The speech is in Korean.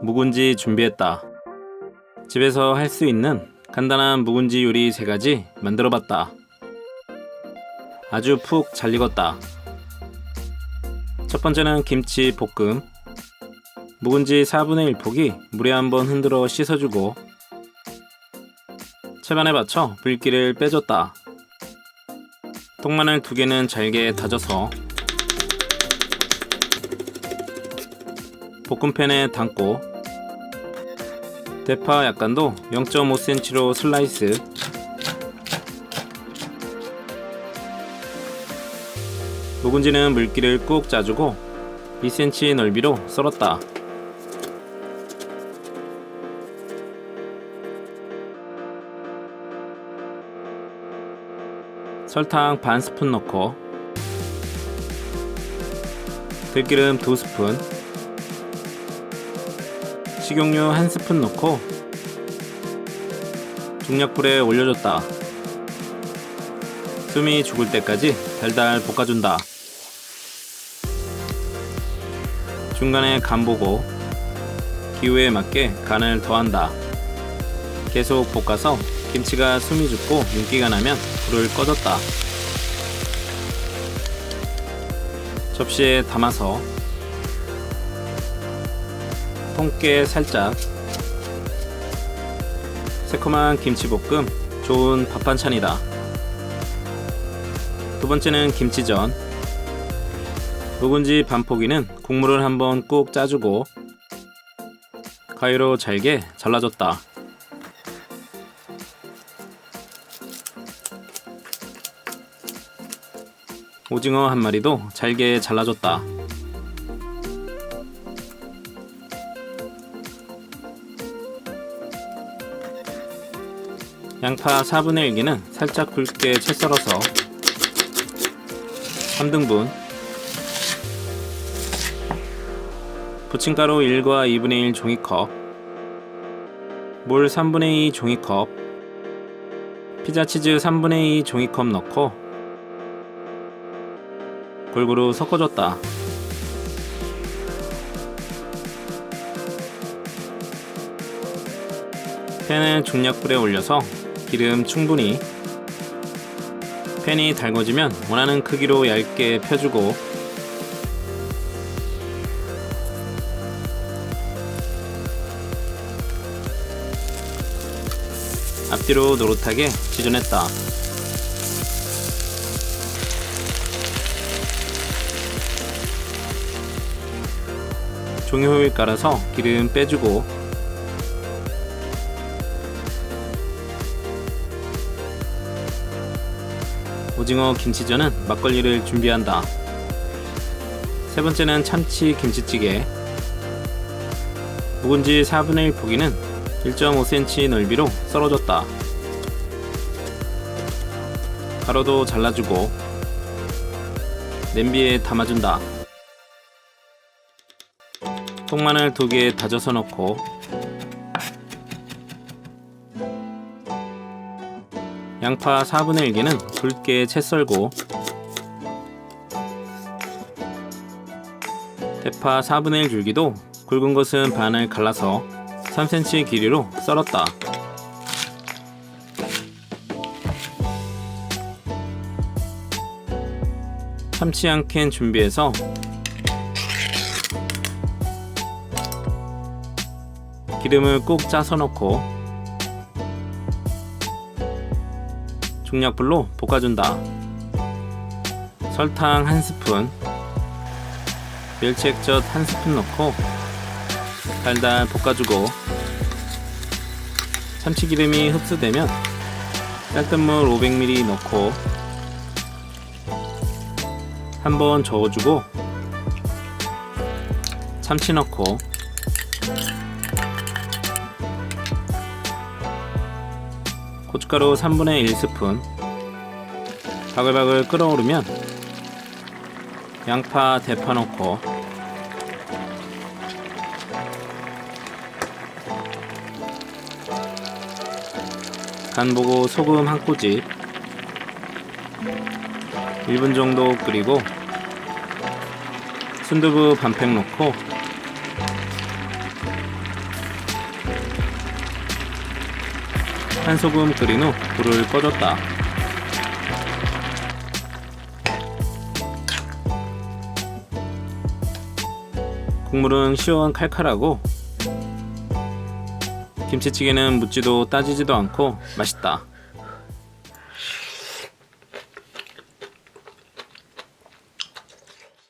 묵은지 준비했다. 집에서 할 수 있는 간단한 묵은지 요리 3가지 만들어봤다. 아주 푹 잘 익었다. 첫 번째는 김치 볶음. 묵은지 4분의 1폭이 물에 한번 흔들어 씻어주고 채반에 받쳐 물기를 빼줬다. 통마늘 2개는 잘게 다져서 볶음팬에 담고 대파 약간도 0.5cm로 슬라이스, 묵은지는 물기를 꾹 짜주고 2cm 넓이로 썰었다. 설탕 반 스푼 넣고 들기름 2스푼, 식용유 1스푼 넣고 중약불에 올려줬다. 숨이 죽을 때까지 달달 볶아준다. 중간에 간 보고 기호에 맞게 간을 더한다. 계속 볶아서 김치가 숨이 죽고 윤기가 나면 불을 꺼줬다. 접시에 담아서 통깨 살짝, 새콤한 김치볶음 좋은 밥반찬이다. 두 번째는 김치전. 묵은지 반포기는 국물을 한번 꾹 짜주고 가위로 잘게 잘라줬다. 오징어 1마리도 잘게 잘라줬다. 양파 4분의 1개는 살짝 굵게 채 썰어서 3등분, 부침가루 1과 2분의 1 종이컵, 물 3분의 2 종이컵, 피자치즈 3분의 2 종이컵 넣고 골고루 섞어줬다. 팬을 중약불에 올려서 기름 충분히, 팬이 달궈지면 원하는 크기로 얇게 펴주고 앞뒤로 노릇하게 지져냈다. 종이호일 깔아서 기름 빼주고 오징어 김치전은 막걸리를 준비한다. 세 번째는 참치 김치찌개. 묵은지 4분의 1 포기는 1.5cm 넓이로 썰어줬다. 가로도 잘라주고 냄비에 담아준다. 통마늘 2개 다져서 넣고 양파 4분의 1개는 굵게 채 썰고 대파 4분의 1 줄기도 굵은 것은 반을 갈라서 3cm 길이로 썰었다. 참치 1캔 준비해서 기름을 꾹 짜서 넣고 중약불로 볶아준다. 설탕 1스푼, 멸치 액젓 1스푼 넣고 달달 볶아주고 참치기름이 흡수되면 쌀뜨물 500ml 넣고 한번 저어주고 참치 넣고 고춧가루 3분의 1스푼, 바글바글 끓어오르면 양파, 대파 넣고 간 보고 소금 한 꼬집, 1분 정도 끓이고 순두부 반팩 넣고 한 소금 끓인 후 불을 꺼줬다. 국물은 시원칼칼하고 김치찌개는 묻지도 따지지도 않고 맛있다.